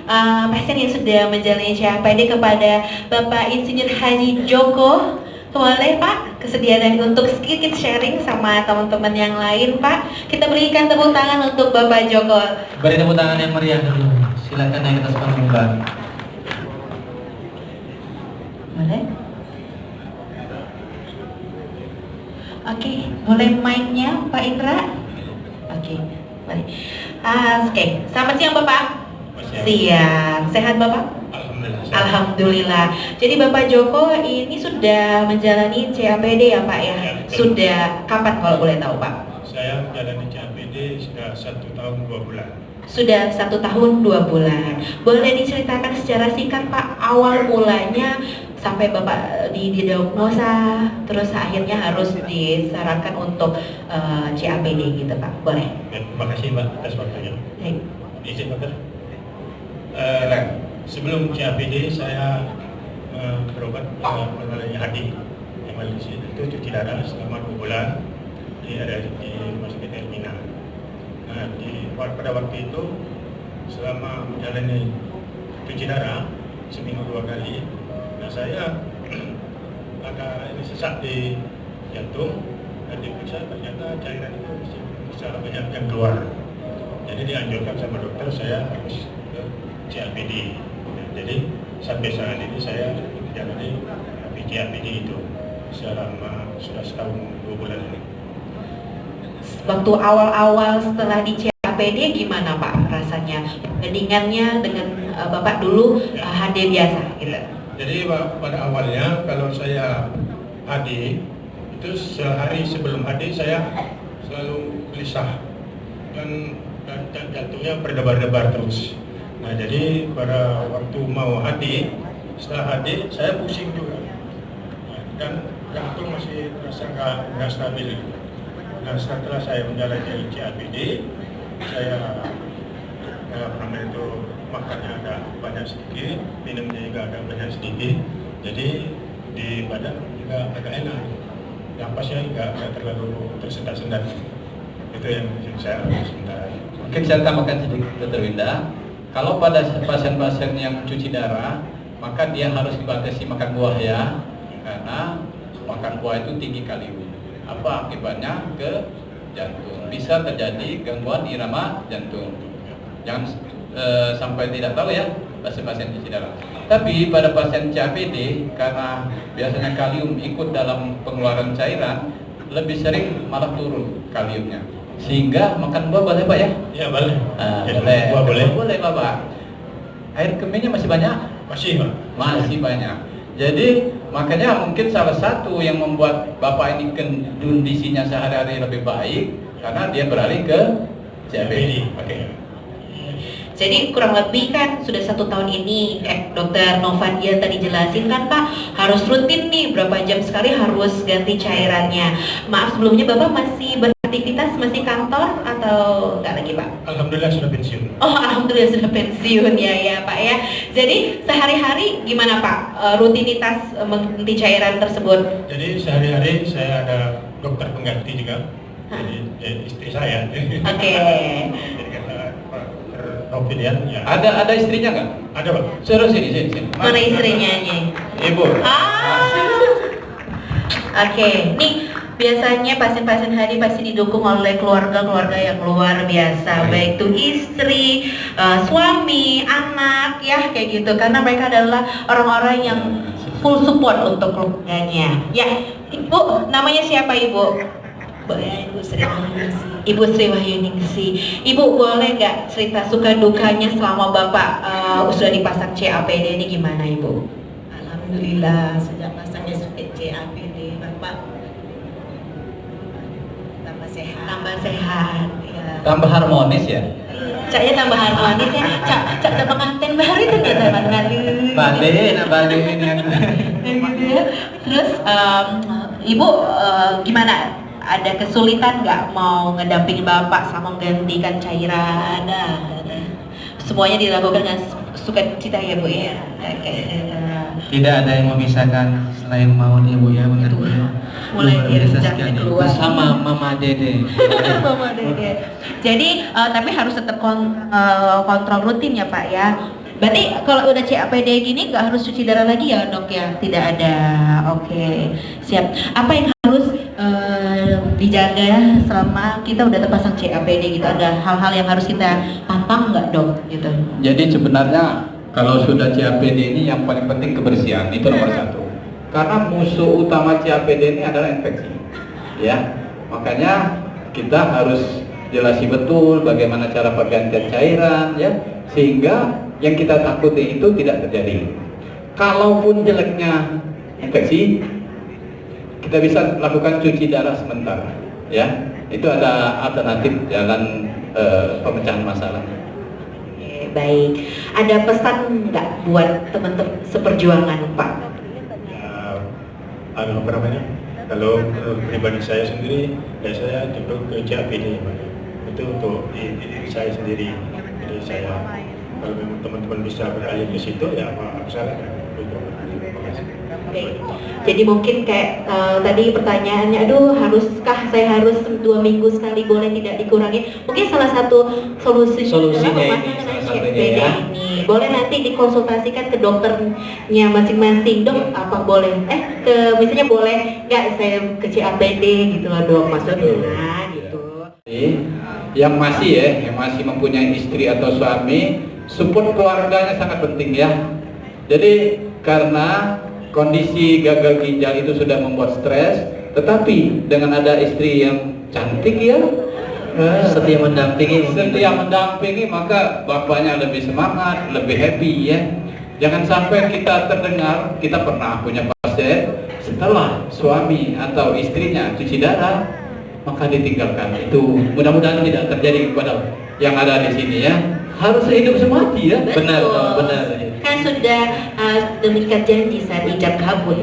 pasien yang sudah menjalani CAPD kepada Bapak Insinyur Haji Joko. Boleh Pak, kesediaan untuk sedikit sharing sama teman-teman yang lain Pak. Kita berikan tepuk tangan untuk Bapak Joko. Beri tepuk tangan yang meriah dulu. Silakan naik ke atas panggung Mbak. Boleh? Oke, boleh mic-nya Pak Indra? Oke, boleh. Oke, selamat siang Bapak. Siang, sehat Bapak? Alhamdulillah. Alhamdulillah. Jadi Bapak Joko ini sudah menjalani CAPD ya Pak ya? Ya, Sudah kapan kalau boleh tahu Pak? Saya menjalani CAPD sudah 1 tahun 2 bulan. Sudah 1 tahun 2 bulan. Boleh diceritakan secara singkat Pak awal mulanya sampai Bapak didiagnosa, terus akhirnya harus disarankan untuk CAPD gitu Pak? Boleh? Ya, terima kasih Mbak atas waktunya. Baik. Izin dokter. Sebelum CAPD saya berobat mengenai hati, hemolysis itu cuci darah selama 2 bulan di rumah sakit Hermina. Nah, pada waktu itu selama menjalani cuci darah seminggu 2 kali, nah saya ada sesak di jantung dan diperiksa ternyata cairan itu bisa banyak yang keluar. Jadi dianjurkan sama dokter saya harus ke CAPD. Nah, jadi sampai saat ini saya menjalani CAPD itu selama sudah 1 tahun 2 bulan ini. Waktu awal-awal setelah di CAPD gimana Pak rasanya? Perbandingannya dengan Bapak dulu HD biasa gitu? Jadi pada awalnya kalau saya HD itu sehari sebelum HD saya selalu gelisah dan jantungnya berdebar-debar terus. Nah jadi pada waktu mau HD, setelah HD saya pusing juga. Nah, dan jantung masih terasa nggak stabil. Nah setelah saya menjalani CAPD, saya itu makannya ada banyak sedikit, minumnya juga ada banyak sedikit. Jadi di badan juga agak enak. Napasnya nggak terlalu tersendat-sendat. Itu yang saya sementara. Mungkin saya tambahkan sedikit Dr. Winda. Kalau pada pasien-pasien yang cuci darah, maka dia harus dibatasi makan buah ya, karena makan buah itu tinggi kalium. Apa akibatnya ke jantung? Bisa terjadi gangguan irama jantung. Jangan sampai tidak tahu ya pasien-pasien cuci darah. Tapi pada pasien CAPD, karena biasanya kalium ikut dalam pengeluaran cairan, lebih sering malah turun kaliumnya. Sehingga makan buah boleh Pak ya? Ya boleh. Boleh. Buah boleh. Boleh Bapak. Air kemihnya masih banyak? Masih Pak. Masih banyak. Jadi makanya mungkin salah satu yang membuat Bapak ini kondisinya sehari-hari lebih baik karena dia beralih ke CAPD. Oke. Jadi kurang lebih kan sudah 1 tahun ini, Dokter Novandia tadi jelasin kan Pak, harus rutin nih berapa jam sekali harus ganti cairannya. Maaf sebelumnya Bapak masih beraktivitas, masih kantor atau enggak lagi Pak? Alhamdulillah sudah pensiun. Oh alhamdulillah sudah pensiun ya Pak ya. Jadi sehari-hari gimana Pak rutinitas mengganti cairan tersebut? Jadi sehari-hari saya ada dokter pengganti juga. Jadi istri saya. Oke. Jadi kata Pak Novidian ya. Ada istrinya nggak? Ada Pak. Suruh sini. Mana istrinya nih? Ibu. Oke, nih biasanya pasien-pasien HD pasti didukung oleh keluarga-keluarga yang luar biasa, baik itu istri, suami, anak, ya kayak gitu. Karena mereka adalah orang-orang yang full support untuk keluarganya. Ya, Ibu, namanya siapa Ibu? Ibu Sri Wahyuningsi. Ibu Sri Wahyuningsi. Ibu boleh nggak cerita suka dukanya selama Bapak sudah dipasang CAPD ini gimana Ibu? Alhamdulillah sejak pasangnya CAPD Bapak tambah sehat. Tambah sehat. Ya. Tambah harmonis ya? Caknya tambah harmonis ya. Cak tambah pengantin baru itu nggak tambah Balik yang gitu ya. Terus Ibu gimana? Ada kesulitan nggak mau ngedampingin Bapak sama menggantikan cairan? Ada. Semuanya dilakukan dengan sukacita ya Bu ya. tidak ada yang memisahkan selain maunya Bu ya, menurut Mulai dari biasa rejaknya sekali. keluar. Bersama Mama Dede. Mama Dede. Jadi tapi harus tetap kontrol rutin ya Pak ya. Berarti kalau udah CAPD gini nggak harus cuci darah lagi ya dok ya? Tidak ada. Oke, siap. Apa yang harus dijaga selama kita udah terpasang CAPD gitu? Ada hal-hal yang harus kita pantang nggak dok? Gitu. Jadi sebenarnya kalau sudah CAPD ini yang paling penting kebersihan, itu nomor satu. Karena musuh utama CAPD ini adalah infeksi, ya. Makanya kita harus jelasi betul bagaimana cara pergantian cairan, ya, sehingga yang kita takuti itu tidak terjadi. Kalaupun jeleknya infeksi, kita bisa lakukan cuci darah sementara, ya. Itu ada alternatif jalan pemecahan masalah. Oke, baik. Ada pesan nggak buat teman-teman seperjuangan Pak? Apa namanya? Kalau pribadi saya sendiri, ya saya cenderung ke CAPD, Pak. Itu untuk diri saya sendiri. Jadi saya, kalau memang teman-teman bisa beralih ke situ, ya apa salah? Oke. Jadi mungkin kayak tadi pertanyaannya, aduh haruskah saya harus 2 minggu sekali, boleh tidak dikurangi? Mungkin salah satu Solusinya adalah ini, dengan salah satunya CAPD ya. ini. Boleh nanti dikonsultasikan ke dokternya masing-masing, dok. Apa boleh? Misalnya boleh nggak saya ke CAPD gitu loh dok, maksudnya gitu. Yang masih mempunyai istri atau suami, support keluarganya sangat penting ya. Jadi karena kondisi gagal ginjal itu sudah membuat stres, tetapi dengan ada istri yang cantik ya, setia mendampingi, maka bapaknya lebih semangat, lebih happy ya. Jangan sampai kita terdengar, kita pernah punya pasien setelah suami atau istrinya cuci darah maka ditinggalkan. Itu mudah-mudahan tidak terjadi kepada yang ada di sini ya. Harus hidup semati ya. Betul. Benar. Kan sudah demikian janji saat ijab kabul.